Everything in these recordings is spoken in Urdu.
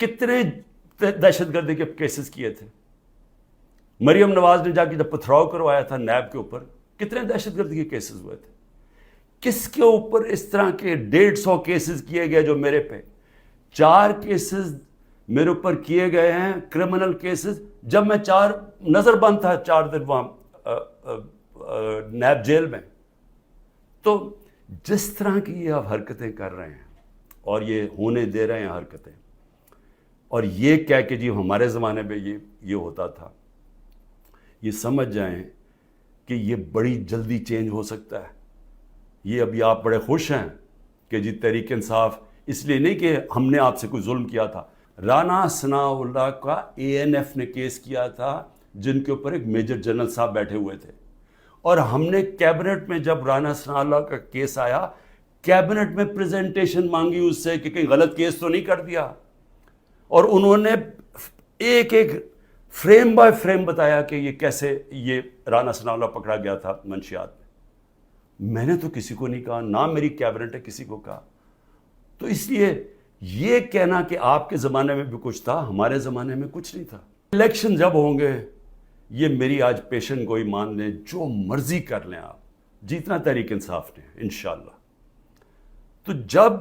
کتنے دہشت گردی کے کیسز کیے تھے. مریم نواز نے جا کے جب پتھراؤ کروایا تھا نیب کے اوپر, کتنے دہشت گردی کے کیسز ہوئے تھے. کس کے اوپر اس طرح کے 150 کیسز کیے گئے جو میرے پہ 4 کیسز میرے اوپر کیے گئے ہیں کرمنل کیسز, جب میں نظر بند تھا 4 دن وہاں نیب جیل میں. تو جس طرح کی یہ آپ حرکتیں کر رہے ہیں اور یہ ہونے دے رہے ہیں حرکتیں, اور یہ کہہ کہ جی ہمارے زمانے میں یہ ہوتا تھا, یہ سمجھ جائیں کہ یہ بڑی جلدی چینج ہو سکتا ہے. یہ ابھی آپ بڑے خوش ہیں کہ جی تحریک انصاف, اس لیے نہیں کہ ہم نے آپ سے کوئی ظلم کیا تھا. رانا ثناءاللہ کا ANF نے کیس کیا تھا جن کے اوپر ایک میجر جنرل صاحب بیٹھے ہوئے تھے, اور ہم نے کیبنٹ میں جب رانا ثناءاللہ کا کیس آیا کیبنٹ میں پریزنٹیشن مانگی اس سے کہ کہیں غلط کیس تو نہیں کر دیا, اور انہوں نے ایک فریم بائی فریم بتایا کہ یہ کیسے یہ رانا ثناءاللہ پکڑا گیا تھا منشیات میں. میں نے تو کسی کو نہیں کہا, نہ میری کیبنٹ نے کسی کو کہا. تو اس لیے یہ کہنا کہ آپ کے زمانے میں بھی کچھ تھا, ہمارے زمانے میں کچھ نہیں تھا. الیکشن جب ہوں گے, یہ میری آج پیشن گوئی مان لیں, جو مرضی کر لیں آپ, جیتنا تحریک انصاف نے انشاءاللہ. تو جب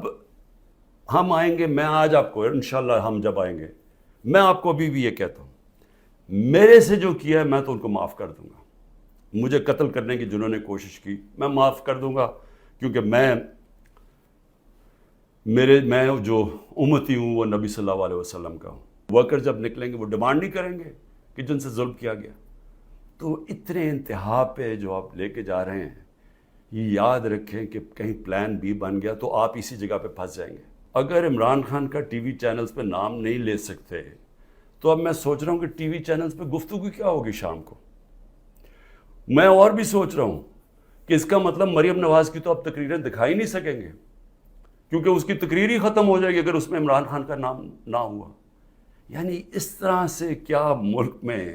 ہم آئیں گے, میں آج آپ کو انشاءاللہ ہم جب آئیں گے, میں آپ کو ابھی بھی یہ کہتا ہوں, میرے سے جو کیا ہے میں تو ان کو معاف کر دوں گا. مجھے قتل کرنے کی جنہوں نے کوشش کی میں معاف کر دوں گا, کیونکہ میں جو امتی ہوں وہ نبی صلی اللہ علیہ وسلم کا ہوں. ورکر جب نکلیں گے وہ ڈیمانڈ نہیں کریں گے کہ جن سے ظلم کیا گیا. تو اتنے انتہا پہ جو آپ لے کے جا رہے ہیں, یہ یاد رکھیں کہ کہیں پلان B بن گیا تو آپ اسی جگہ پہ پھنس جائیں گے. اگر عمران خان کا ٹی وی چینلز پہ نام نہیں لے سکتے تو اب میں سوچ رہا ہوں کہ ٹی وی چینلز پہ گفتگو کیا ہوگی شام کو. میں اور بھی سوچ رہا ہوں کہ اس کا مطلب مریم نواز کی تو اب تقریریں دکھائی نہیں سکیں گے, کیونکہ اس کی تقریر ہی ختم ہو جائے گی اگر اس میں عمران خان کا نام نہ ہوا. یعنی اس طرح سے کیا ملک میں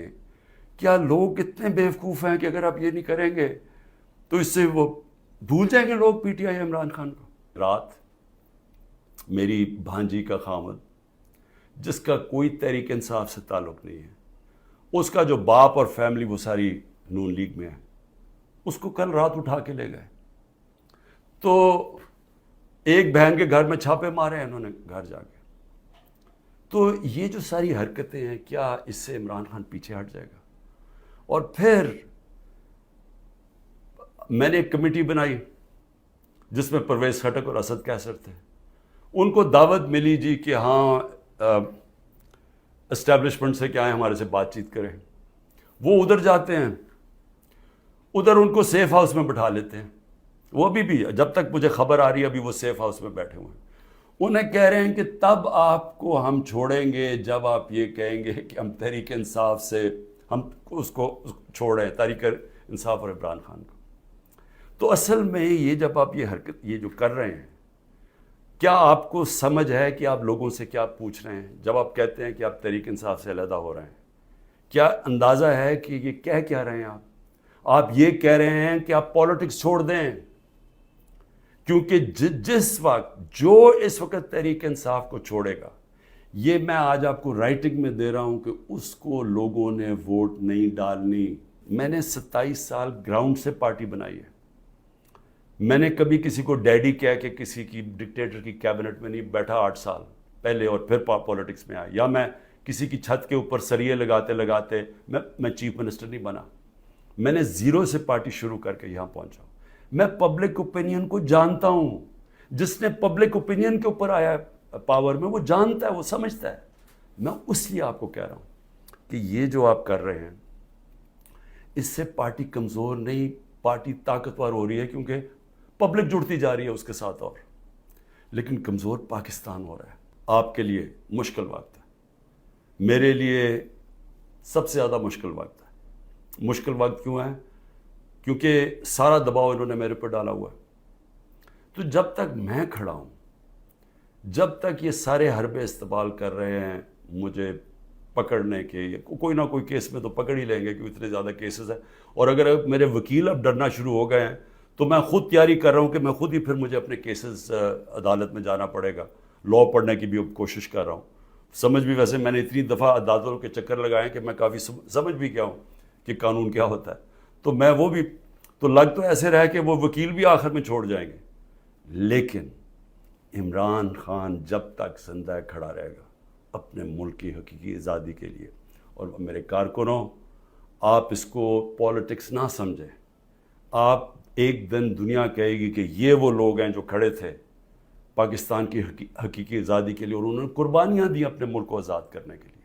کیا لوگ اتنے بیوقوف ہیں کہ اگر آپ یہ نہیں کریں گے تو اس سے وہ بھول جائیں گے لوگ PTI عمران خان کو. رات میری بھانجی کا خامد جس کا کوئی تحریک انصاف سے تعلق نہیں ہے, اس کا جو باپ اور فیملی وہ ساری نون لیگ میں ہے, اس کو کل رات اٹھا کے لے گئے. تو ایک بہن کے گھر میں چھاپے مارے ہیں انہوں نے گھر جا کے. تو یہ جو ساری حرکتیں ہیں, کیا اس سے عمران خان پیچھے ہٹ جائے گا؟ اور پھر میں نے ایک کمیٹی بنائی جس میں پرویز خٹک اور اسد کیسر تھے. ان کو دعوت ملی جی کہ ہاں اسٹیبلشمنٹ سے کیا ہے ہمارے سے بات چیت کریں. وہ ادھر جاتے ہیں, ادھر ان کو سیف ہاؤس میں بٹھا لیتے ہیں. وہ ابھی بھی جب تک مجھے خبر آ رہی ہے ابھی وہ سیف ہاؤس میں بیٹھے ہوئے ہیں. انہیں کہہ رہے ہیں کہ تب آپ کو ہم چھوڑیں گے جب آپ یہ کہیں گے کہ ہم تحریک انصاف سے ہم اس کو چھوڑ رہے ہیں, تحریک انصاف اور عمران خان کو. تو اصل میں یہ جب آپ یہ حرکت یہ جو کر رہے ہیں, کیا آپ کو سمجھ ہے کہ آپ لوگوں سے کیا پوچھ رہے ہیں جب آپ کہتے ہیں کہ آپ تحریک انصاف سے علیحدہ ہو رہے ہیں؟ کیا اندازہ ہے کہ یہ کہہ کیا رہے ہیں آپ یہ کہہ رہے ہیں کہ آپ پالیٹکس چھوڑ دیں, کیونکہ جس وقت جو اس وقت تحریک انصاف کو چھوڑے گا, یہ میں آج آپ کو رائٹنگ میں دے رہا ہوں کہ اس کو لوگوں نے ووٹ نہیں ڈالنی. میں نے 27 سال گراؤنڈ سے پارٹی بنائی ہے. میں نے کبھی کسی کو ڈیڈی کہہ کے کسی کی ڈکٹیٹر کی کیبنٹ میں نہیں بیٹھا 8 سال پہلے اور پھر پالیٹکس میں آیا, یا میں کسی کی چھت کے اوپر سریے لگاتے لگاتے میں چیف منسٹر نہیں بنا. میں نے 0 سے پارٹی شروع کر کے یہاں پہنچا. میں پبلک اوپینین کو جانتا ہوں. جس نے پبلک اوپینین کے اوپر آیا پاور میں وہ جانتا ہے, وہ سمجھتا ہے. میں اس لیے آپ کو کہہ رہا ہوں کہ یہ جو آپ کر رہے ہیں اس سے پارٹی کمزور نہیں, پارٹی طاقتور ہو رہی ہے, کیونکہ پبلک جڑتی جا رہی ہے اس کے ساتھ, اور لیکن کمزور پاکستان ہو رہا ہے. آپ کے لیے مشکل وقت ہے, میرے لیے سب سے زیادہ مشکل وقت ہے. مشکل وقت کیوں ہے؟ کیونکہ سارا دباؤ انہوں نے میرے پر ڈالا ہوا ہے. تو جب تک میں کھڑا ہوں, جب تک یہ سارے حربے استعمال کر رہے ہیں مجھے پکڑنے کے, کوئی نہ کوئی کیس میں تو پکڑ ہی لیں گے کیونکہ اتنے زیادہ کیسز ہیں, اور اگر میرے وکیل اب ڈرنا شروع ہو گئے ہیں تو میں خود تیاری کر رہا ہوں کہ میں خود ہی پھر مجھے اپنے کیسز عدالت میں جانا پڑے گا. لاء پڑھنے کی بھی کوشش کر رہا ہوں. سمجھ بھی ویسے میں نے اتنی دفعہ عدالتوں کے چکر لگائے ہیں کہ میں کافی سمجھ بھی گیا ہوں کہ قانون کیا ہوتا ہے. تو میں وہ بھی تو لگ تو ایسے رہا کہ وہ وکیل بھی آخر میں چھوڑ جائیں گے، لیکن عمران خان جب تک زندہ کھڑا رہے گا اپنے ملک کی حقیقی آزادی کے لیے. اور میرے کارکنوں، آپ اس کو پالیٹکس نہ سمجھیں. آپ ایک دن دنیا کہے گی کہ یہ وہ لوگ ہیں جو کھڑے تھے پاکستان کی حقیقی آزادی کے لیے اور انہوں نے قربانیاں دی اپنے ملک کو آزاد کرنے کے لیے.